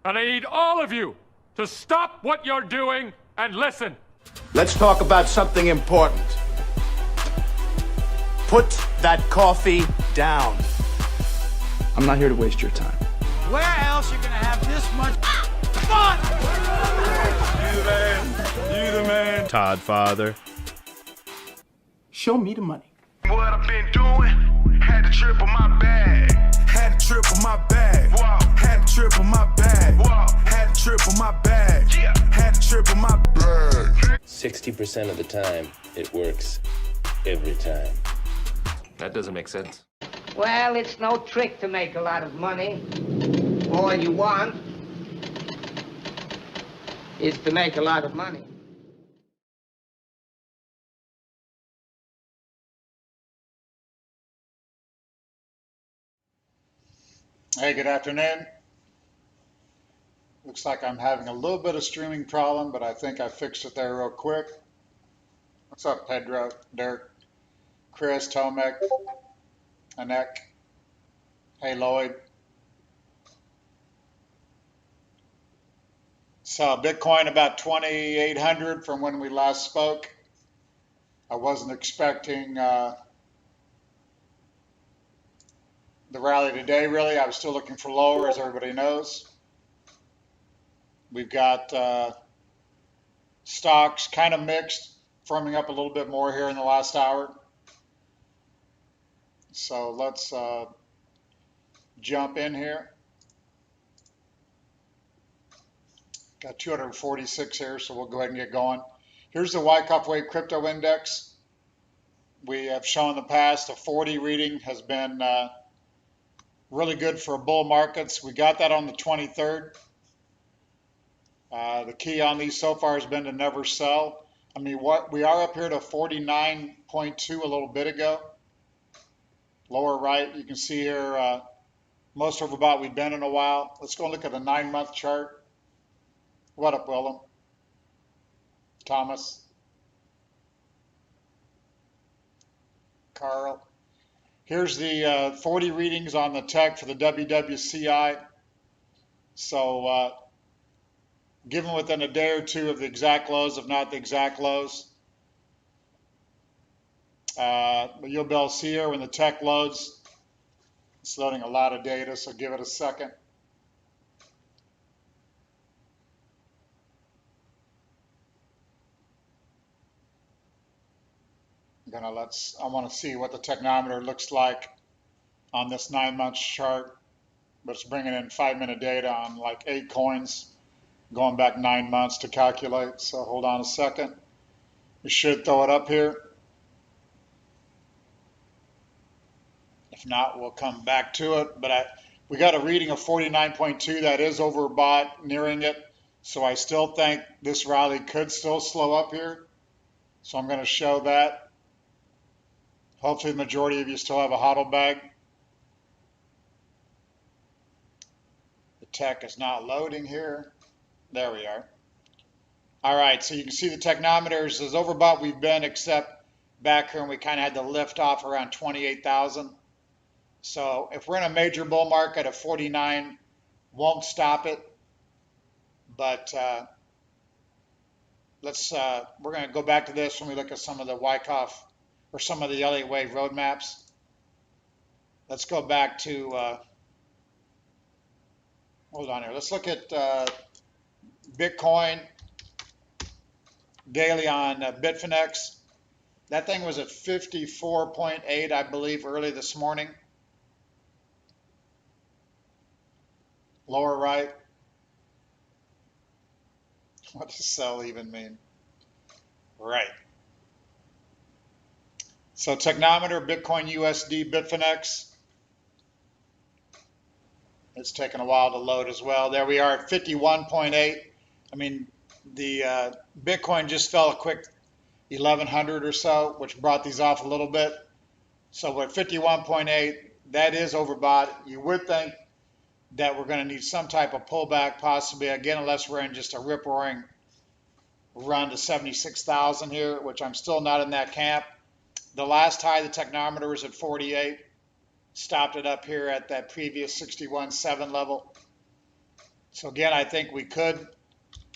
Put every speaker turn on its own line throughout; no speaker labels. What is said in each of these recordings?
And I need all of you to stop what you're doing and listen.
Let's talk about something important. Put that coffee down.
I'm not here to waste your time.
Where else you gonna have this much fun?
You the man. You the man.
Todd Father.
Show me the money.
What I've been doing, had to triple my bag.
Had to triple my bag.
Wow.
Had to triple my bag.
Wow.
Had to triple my bag.
Yeah.
Had to triple my bag.
60% of the time, it works every time.
That doesn't make sense.
Well, it's no trick to make a lot of money. All you want is to make a lot of money.
Hey, good afternoon. Looks like I'm having a little bit of streaming problem, but I think I fixed it there real quick. What's up, Pedro, Dirk, Chris, Tomek, Anek? Hey, Lloyd. So Bitcoin about 2,800 from when we last spoke. I wasn't expecting the rally today, really. I was still looking for lower, as everybody knows. We've got stocks kind of mixed, firming up a little bit more here in the last hour. So let's jump in here. Got 246 here, so we'll go ahead and get going. Here's the Wyckoff Wave Crypto Index. We have shown in the past a 40 reading has been really good for bull markets. We got that on the 23rd. The key on these so far has been to never sell. I mean, what we are up here to 49.2 a little bit ago. Lower right, you can see here most overbought we've been in a while. Let's go look at a 9-month chart. What up, Willem? Thomas? Carl? Here's the 40 readings on the tech for the WWCI. So given within a day or two of the exact lows, if not the exact lows. But you'll be able to see here when the tech loads. It's loading a lot of data, so give it a second. I want to see what the technometer looks like on this 9-month chart, but it's bringing in 5-minute data on like 8 coins, going back 9 months to calculate. So hold on a second. We should throw it up here. If not, we'll come back to it. But we got a reading of 49.2. That is overbought, nearing it. So I still think this rally could still slow up here. So I'm going to show that. Hopefully the majority of you still have a hodl bag. The tech is not loading here. There we are. All right, so you can see the technometers as overbought we've been, except back here and we kind of had the lift off around 28,000. So if we're in a major bull market, a 49 won't stop it. But we're going to go back to this when we look at some of the Wyckoff or some of the Elliott Wave roadmaps. Let's go back to, hold on here. Let's look at Bitcoin daily on Bitfinex. That thing was at 54.8, I believe, early this morning. Lower right. What does sell even mean? Right. So technometer, Bitcoin, USD, Bitfinex. It's taken a while to load as well. There we are at 51.8. I mean, the Bitcoin just fell a quick 1,100 or so, which brought these off a little bit. So we're at 51.8. That is overbought. You would think that we're going to need some type of pullback, possibly, again, unless we're in just a rip-roaring run to 76,000 here, which I'm still not in that camp. The last high, the technometer was at 48. Stopped it up here at that previous 61.7 level. So again, I think we could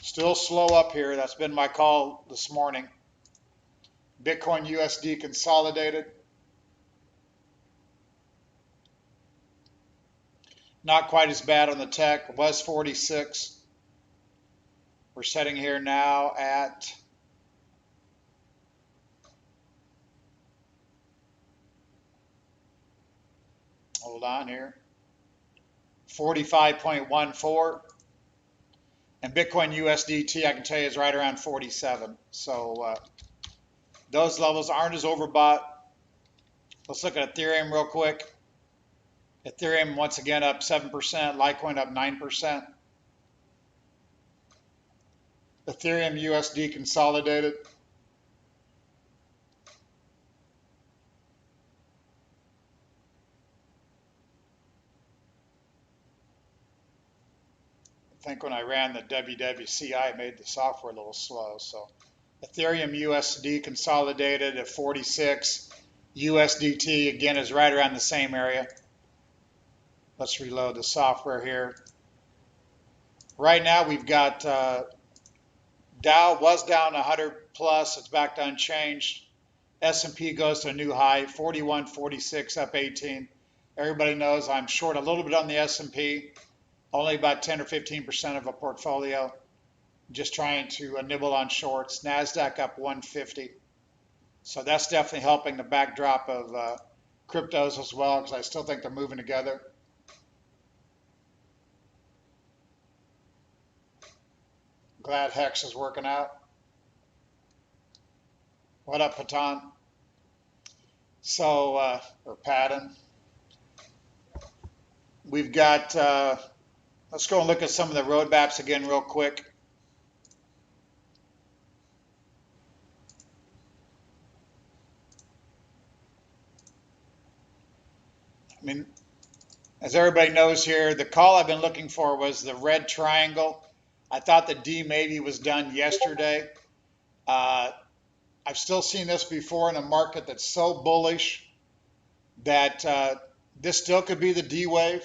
still slow up here. That's been my call this morning. Bitcoin USD consolidated. Not quite as bad on the tech. It was 46. We're sitting here now at hold on here. 45.14. And Bitcoin USDT, I can tell you, is right around 47. So those levels aren't as overbought. Let's look at Ethereum real quick. Ethereum once again up 7%, Litecoin up 9%. Ethereum USD consolidated. I think when I ran the WWCI, I made the software a little slow. So Ethereum USD consolidated at 46. USDT again is right around the same area. Let's reload the software here. Right now we've got Dow was down 100 plus. It's back to unchanged. S&P goes to a new high, 41.46, up 18. Everybody knows I'm short a little bit on the S&P. Only about 10 or 15% of a portfolio. Just trying to nibble on shorts. NASDAQ up 150. So that's definitely helping the backdrop of cryptos as well, because I still think they're moving together. Glad Hex is working out. What up, Patan? So, or Patton. We've got... let's go and look at some of the roadmaps again real quick. I mean, as everybody knows here, the call I've been looking for was the red triangle. I thought the D maybe was done yesterday. I've still seen this before in a market that's so bullish that this still could be the D wave.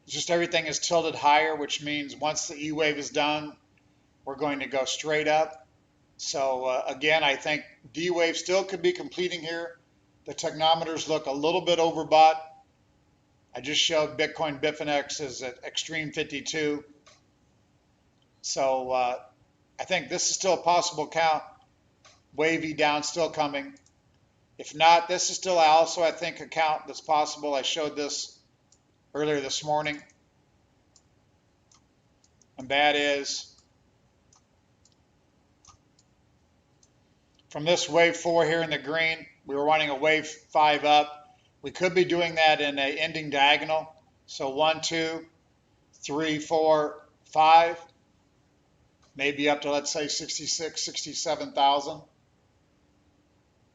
Just everything is tilted higher, which means once the E wave is done, we're going to go straight up. So again, I think D wave still could be completing here. The technometers look a little bit overbought. I just showed Bitcoin Bitfinex is at extreme 52. So I think this is still a possible count. Wavy down still coming. If not, this is still also, I think, a count that's possible. I showed this earlier this morning. And that is from this wave 4 here in the green, we were wanting a wave 5 up. We could be doing that in a ending diagonal. So 1, 2, 3, 4, 5. Maybe up to, let's say, 66, 67,000.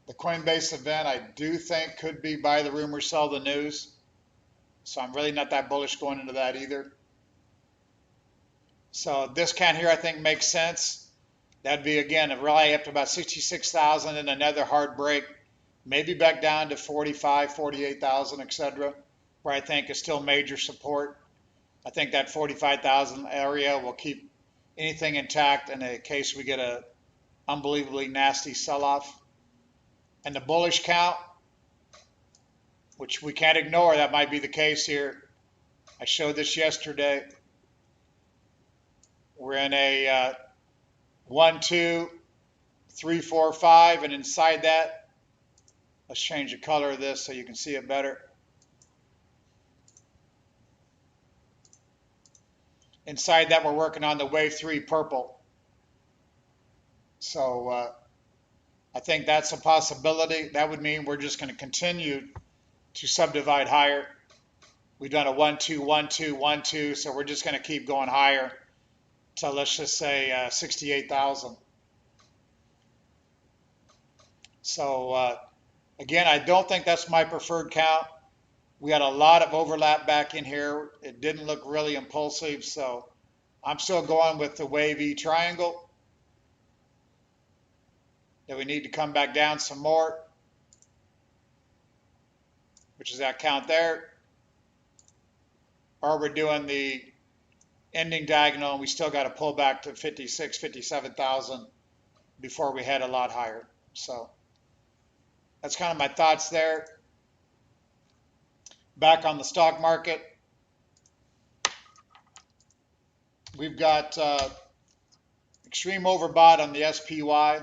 The Coinbase event, I do think, could be buy the rumor, sell the news. So I'm really not that bullish going into that either. So this count here, I think, makes sense. That'd be, again, a rally up to about 66,000 and another hard break. Maybe back down to 45, 48,000, etc., where I think is still major support. I think that 45,000 area will keep anything intact in a case we get a unbelievably nasty sell-off. And the bullish count, which we can't ignore, that might be the case here. I showed this yesterday. We're in a 1, 2, 3, 4, 5, and inside that, let's change the color of this so you can see it better. Inside that, we're working on the wave 3 purple. So I think that's a possibility. That would mean we're just going to continue to subdivide higher. We've done a 1, 2, 1, 2, 1, 2, so we're just going to keep going higher to, let's just say, 68,000. So again, I don't think that's my preferred count. We had a lot of overlap back in here. It didn't look really impulsive, so I'm still going with the wavy triangle. That we need to come back down some more, which is that count there. Or we're doing the ending diagonal, and we still got to pull back to 56, 57,000 before we head a lot higher. So that's kind of my thoughts there. Back on the stock market, we've got extreme overbought on the SPY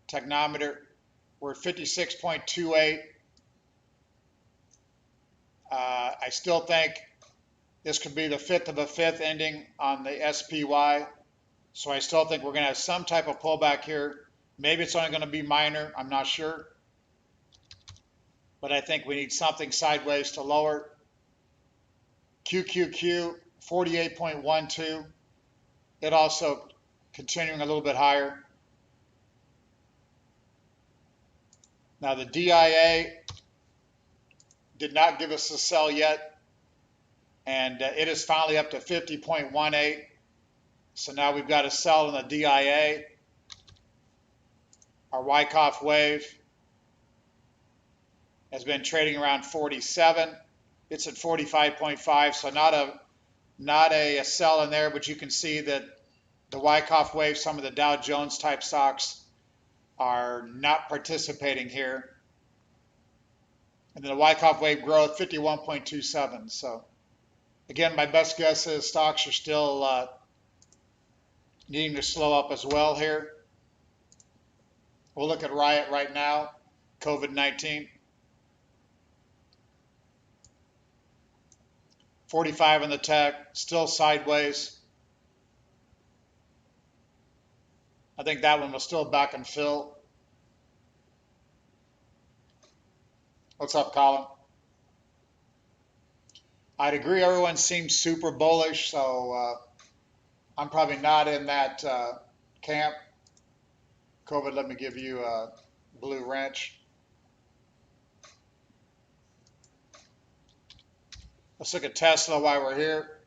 technometer. We're at 56.28. I still think this could be the fifth of a fifth ending on the SPY. So I still think we're going to have some type of pullback here. Maybe it's only going to be minor. I'm not sure. But I think we need something sideways to lower. QQQ, 48.12. It also continuing a little bit higher. Now the DIA did not give us a sell yet. And it is finally up to 50.18. So now we've got a sell in the DIA. Our Wyckoff Wave has been trading around 47. It's at 45.5, so not a sell in there, but you can see that the Wyckoff Wave, some of the Dow Jones type stocks are not participating here. And then the Wyckoff Wave growth, 51.27. So again, my best guess is stocks are still needing to slow up as well here. We'll look at Riot right now, COVID-19. 45 on the tech, still sideways. I think that one was still back and fill. What's up, Colin? I'd agree everyone seems super bullish, so I'm probably not in that camp. COVID, let me give you a blue wrench. Let's look at Tesla while we're here.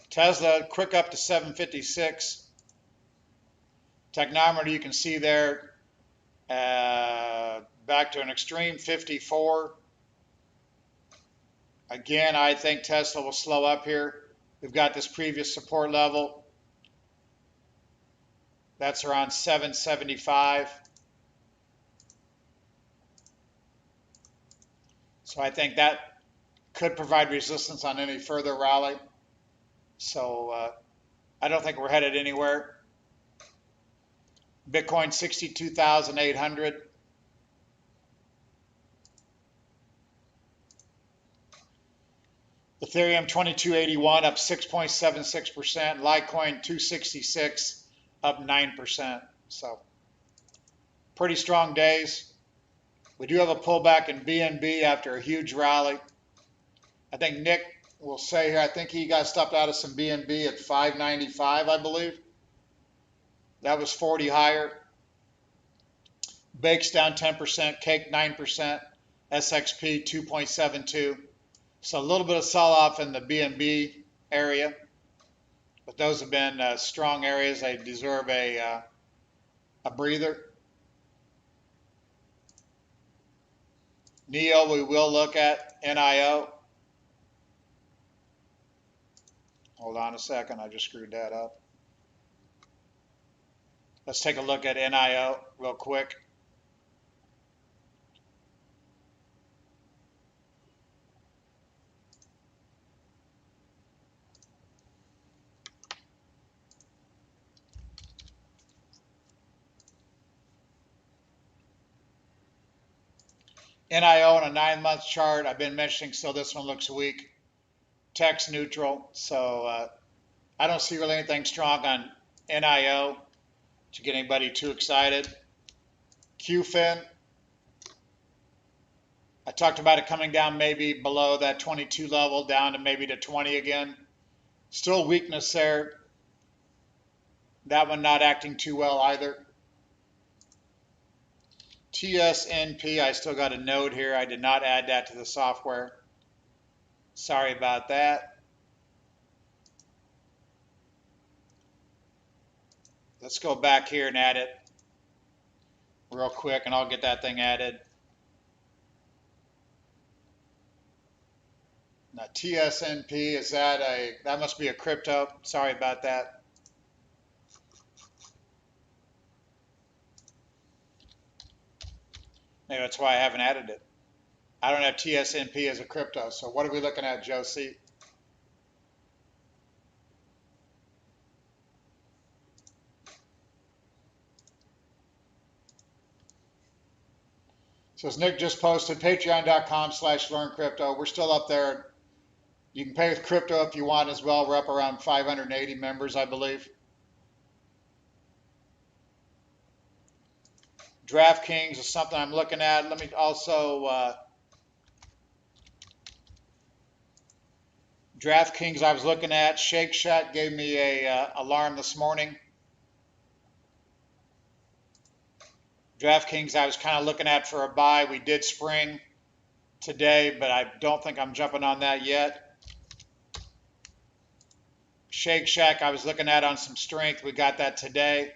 Tesla, quick up to 756. Technometer, you can see there, back to an extreme 54. Again, I think Tesla will slow up here. We've got this previous support level. That's around 775. So I think that could provide resistance on any further rally. So I don't think we're headed anywhere. Bitcoin 62,800. Ethereum 2281 up 6.76%. Litecoin 266 up 9%. So pretty strong days. We do have a pullback in BNB after a huge rally. I think Nick will say here, I think he got stopped out of some BNB at 595, I believe. That was 40 higher. Bakes down 10%, Cake 9%, SXP 2.72. So a little bit of sell-off in the BNB area. But those have been strong areas. They deserve a breather. NEO, we will look at NIO. Hold on a second, I just screwed that up. Let's take a look at NIO real quick. NIO on a 9-month chart, I've been mentioning, so this one looks weak. Tech's neutral, so I don't see really anything strong on NIO to get anybody too excited. QFIN, I talked about it coming down maybe below that 22 level, down to maybe to 20 again. Still weakness there. That one not acting too well either. TSNP, I still got a note here. I did not add that to the software. Sorry about that. Let's go back here and add it real quick, and I'll get that thing added. Now TSNP, is that that must be a crypto. Sorry about that. Maybe that's why I haven't added it. I don't have TSNP as a crypto. So what are we looking at, Josie? So as Nick just posted, patreon.com/learncrypto. We're still up there. You can pay with crypto if you want as well. We're up around 580 members, I believe. DraftKings is something I'm looking at. Let me also, DraftKings I was looking at. Shake Shack gave me a alarm this morning. DraftKings I was kind of looking at for a buy. We did spring today, but I don't think I'm jumping on that yet. Shake Shack I was looking at on some strength. We got that today.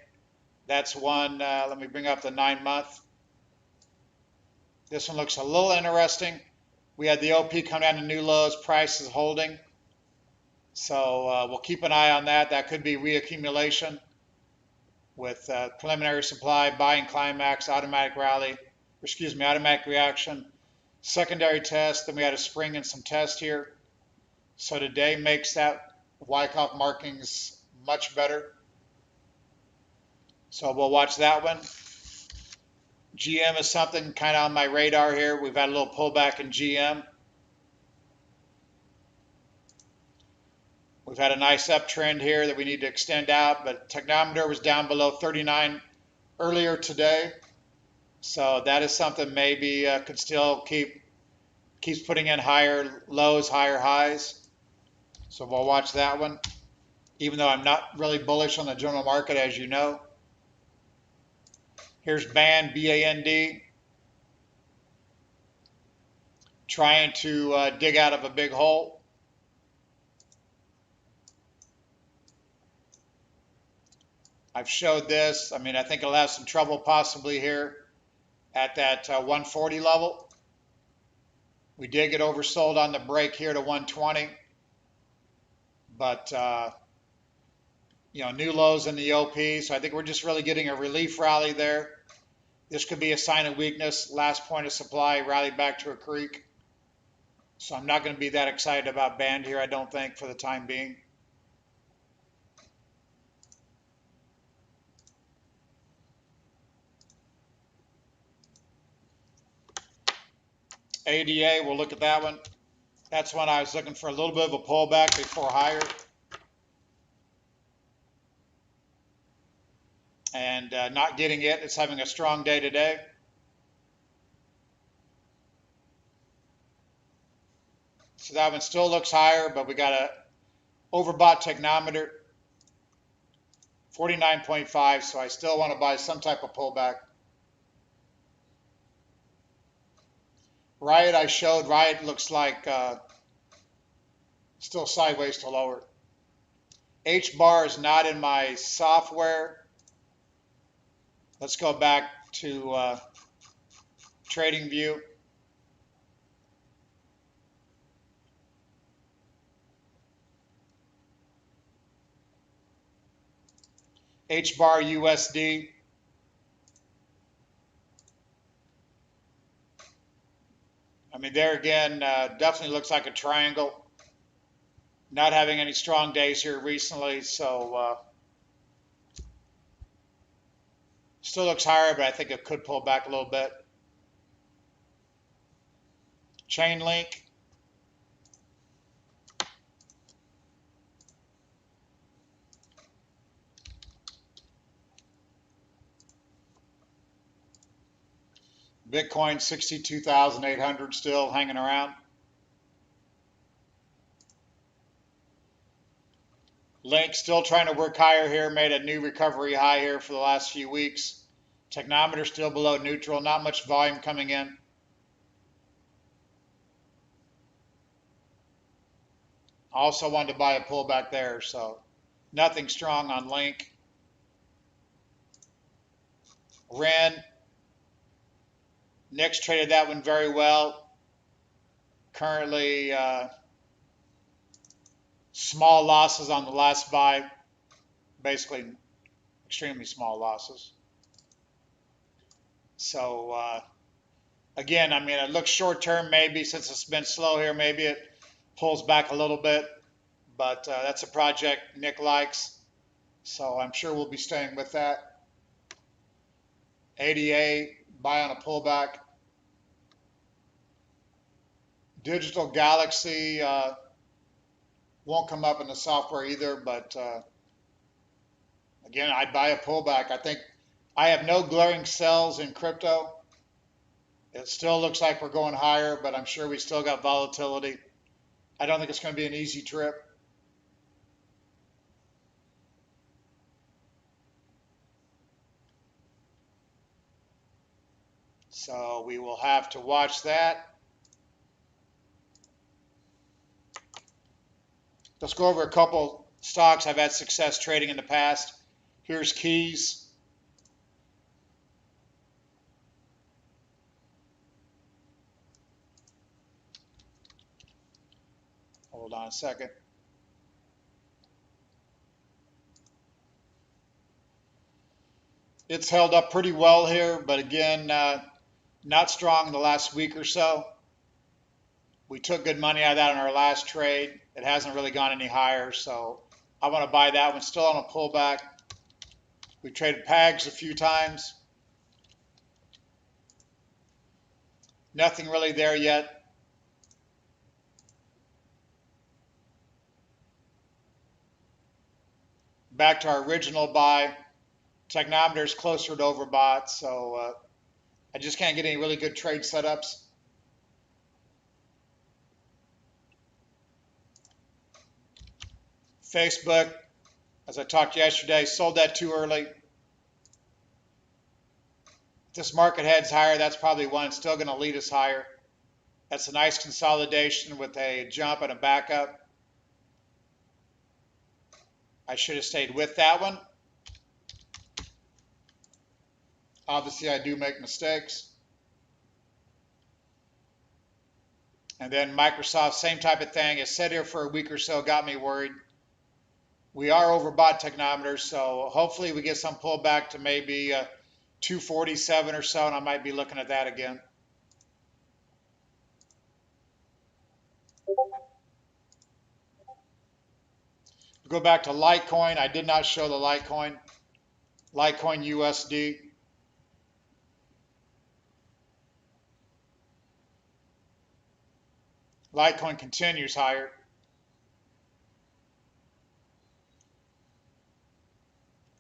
That's one. Let me bring up the 9-month. This one looks a little interesting. We had the OP come down to new lows. Price is holding. So we'll keep an eye on that. That could be reaccumulation with preliminary supply, buying climax, automatic rally, automatic reaction, secondary test. Then we had a spring and some test here. So today makes that Wyckoff markings much better. So we'll watch that one. GM is something kind of on my radar here. We've had a little pullback in GM. We've had a nice uptrend here that we need to extend out, but technometer was down below 39 earlier today. So that is something maybe could still keeps putting in higher lows, higher highs. So we'll watch that one, even though I'm not really bullish on the general market, as you know. Here's BAND, B-A-N-D, trying to dig out of a big hole. I've showed this. I mean, I think it'll have some trouble possibly here at that 140 level. We did get oversold on the break here to 120. But, new lows in the OP. So I think we're just really getting a relief rally there. This could be a sign of weakness. Last point of supply, rally back to a creek. So I'm not going to be that excited about BAND here, I don't think, for the time being. ADA, we'll look at that one. That's when I was looking for a little bit of a pullback before higher. And not getting it. It's having a strong day today. So that one still looks higher, but we got a overbought technometer, 49.5. So I still want to buy some type of pullback. Riot I showed. Riot looks like still sideways to lower. H-bar is not in my software. Let's go back to trading view. H-bar USD. I mean, there again, definitely looks like a triangle. Not having any strong days here recently, so still looks higher, but I think it could pull back a little bit. Chain link. Bitcoin 62,800 still hanging around. Link still trying to work higher here, made a new recovery high here for the last few weeks. Technometer still below neutral, not much volume coming in. Also wanted to buy a pullback there, so nothing strong on Link. Ren. Nick's traded that one very well. Currently Small losses on the last buy, basically extremely small losses. So again, I mean, it looks short term maybe since it's been slow here, maybe it pulls back a little bit, but that's a project Nick likes, so I'm sure we'll be staying with that. ADA, buy on a pullback. Digital Galaxy won't come up in the software either, but again, I'd buy a pullback. I think I have no glaring sells in crypto. It still looks like we're going higher, but I'm sure we still got volatility. I don't think it's going to be an easy trip. So we will have to watch that. Let's go over a couple stocks I've had success trading in the past. Here's Keys. Hold on a second. It's held up pretty well here, but again, not strong in the last week or so. We took good money out of that in our last trade. It hasn't really gone any higher, so I want to buy that one. Still on a pullback. We traded PAGs a few times. Nothing really there yet. Back to our original buy. Technometer is closer to overbought, so I just can't get any really good trade setups. Facebook, as I talked yesterday, sold that too early. If this market heads higher, that's probably one. It's still going to lead us higher. That's a nice consolidation with a jump and a backup. I should have stayed with that one. Obviously, I do make mistakes. And then Microsoft, same type of thing. It sat here for a week or so, got me worried. We are overbought Technometers, so hopefully we get some pullback to maybe 247 or so, and I might be looking at that again. Go back to Litecoin. I did not show the Litecoin. Litecoin USD. Litecoin continues higher.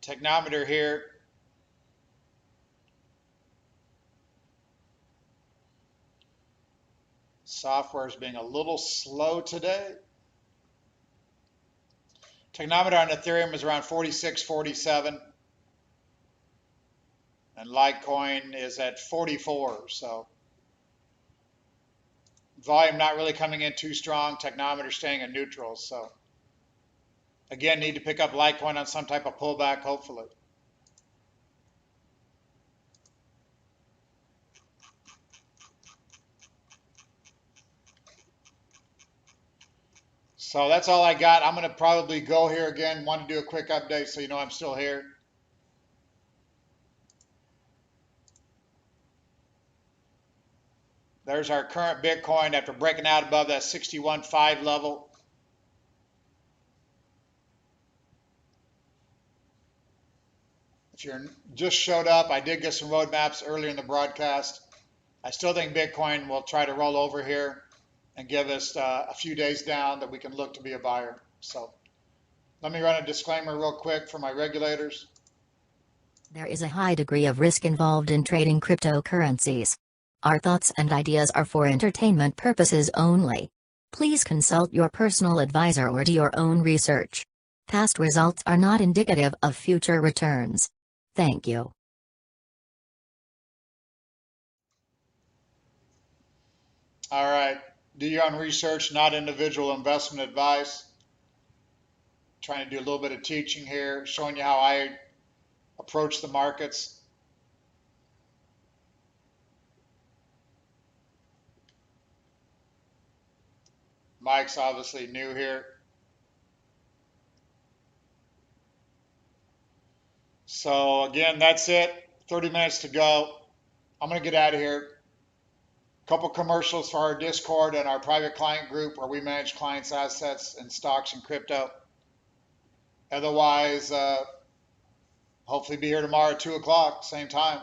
Technometer here. Software is being a little slow today. Technometer on Ethereum is around 46, 47. And Litecoin is at 44. So volume not really coming in too strong. Technometer staying in neutral. So again, need to pick up Litecoin on some type of pullback, hopefully. So that's all I got. I'm going to probably go here again. Want to do a quick update so you know I'm still here. There's our current Bitcoin after breaking out above that 61.5 level. If you're just showed up, I did get some roadmaps earlier in the broadcast. I still think Bitcoin will try to roll over here and give us a few days down that we can look to be a buyer. So let me run a disclaimer real quick for my regulators.
There is a high degree of risk involved in trading cryptocurrencies. Our thoughts and ideas are for entertainment purposes only. Please consult your personal advisor or do your own research. Past results are not indicative of future returns. Thank you.
All right. Do your own research, not individual investment advice. Trying to do a little bit of teaching here, showing you how I approach the markets. Mike's obviously new here. So again, that's it. 30 minutes to go. I'm going to get out of here. Couple commercials for our Discord and our private client group where we manage clients' assets and stocks and crypto. Otherwise, hopefully be here tomorrow at 2 o'clock, same time.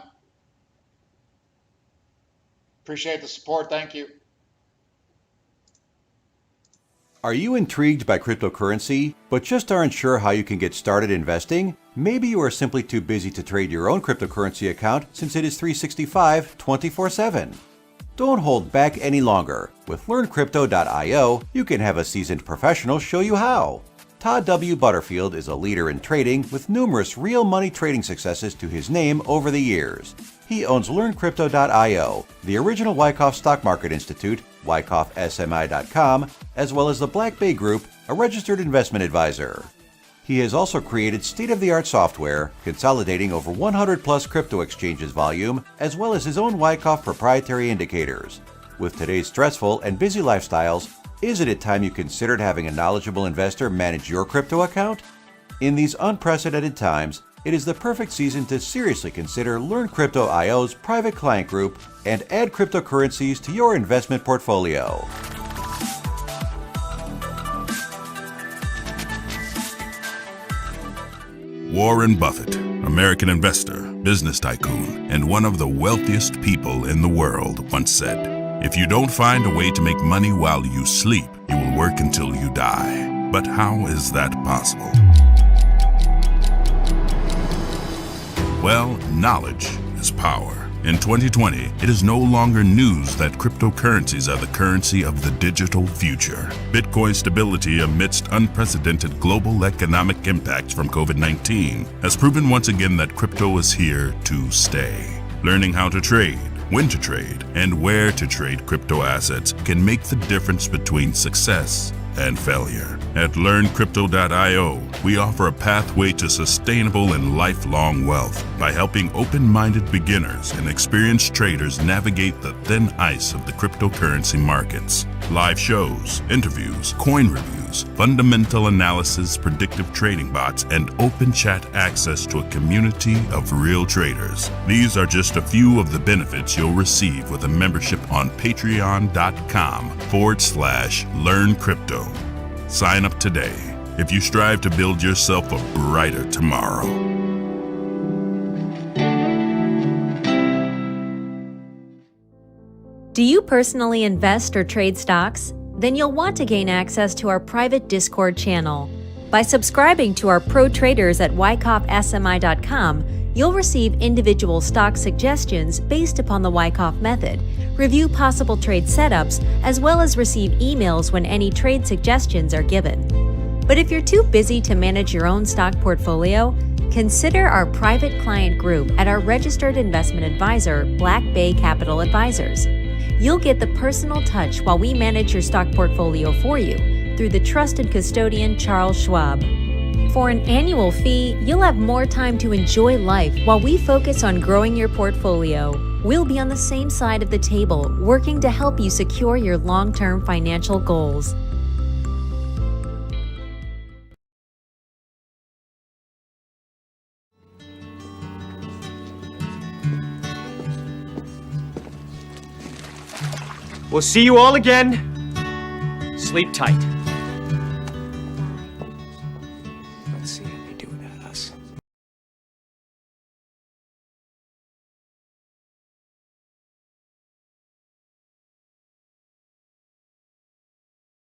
Appreciate the support. Thank you.
Are you intrigued by cryptocurrency, but just aren't sure how you can get started investing? Maybe you are simply too busy to trade your own cryptocurrency account since it is 365 24/7. Don't hold back any longer. With LearnCrypto.io, you can have a seasoned professional show you how. Todd W. Butterfield is a leader in trading with numerous real money trading successes to his name over the years. He owns LearnCrypto.io, the original Wyckoff Stock Market Institute, WyckoffSMI.com, as well as the Black Bay Group, a registered investment advisor. He has also created state-of-the-art software, consolidating over 100-plus crypto exchanges volume, as well as his own Wyckoff proprietary indicators. With today's stressful and busy lifestyles, isn't it time you considered having a knowledgeable investor manage your crypto account? In these unprecedented times, it is the perfect season to seriously consider LearnCrypto.io's private client group and add cryptocurrencies to your investment portfolio.
Warren Buffett, American investor, business tycoon, and one of the wealthiest people in the world, once said, "If you don't find a way to make money while you sleep, you will work until you die." But how is that possible? Well, knowledge is power. In 2020, it is no longer news that cryptocurrencies are the currency of the digital future. Bitcoin's stability amidst unprecedented global economic impacts from COVID-19 has proven once again that crypto is here to stay. Learning how to trade, when to trade, and where to trade crypto assets can make the difference between success and failure. At LearnCrypto.io, we offer a pathway to sustainable and lifelong wealth by helping open-minded beginners and experienced traders navigate the thin ice of the cryptocurrency markets. Live shows, interviews, coin reviews, fundamental analysis, predictive trading bots, and open chat access to a community of real traders. These are just a few of the benefits you'll receive with a membership on patreon.com/LearnCrypto. Sign up today if you strive to build yourself a brighter tomorrow.
Do you personally invest or trade stocks? Then you'll want to gain access to our private Discord channel. By subscribing to our pro traders at WyckoffSMI.com, you'll receive individual stock suggestions based upon the Wyckoff method, review possible trade setups, as well as receive emails when any trade suggestions are given. But if you're too busy to manage your own stock portfolio, consider our private client group at our registered investment advisor, Black Bay Capital Advisors. You'll get the personal touch while we manage your stock portfolio for you through the trusted custodian, Charles Schwab. For an annual fee, you'll have more time to enjoy life while we focus on growing your portfolio. We'll be on the same side of the table, working to help you secure your long-term financial goals.
We'll see you all again. Sleep tight. Let's see.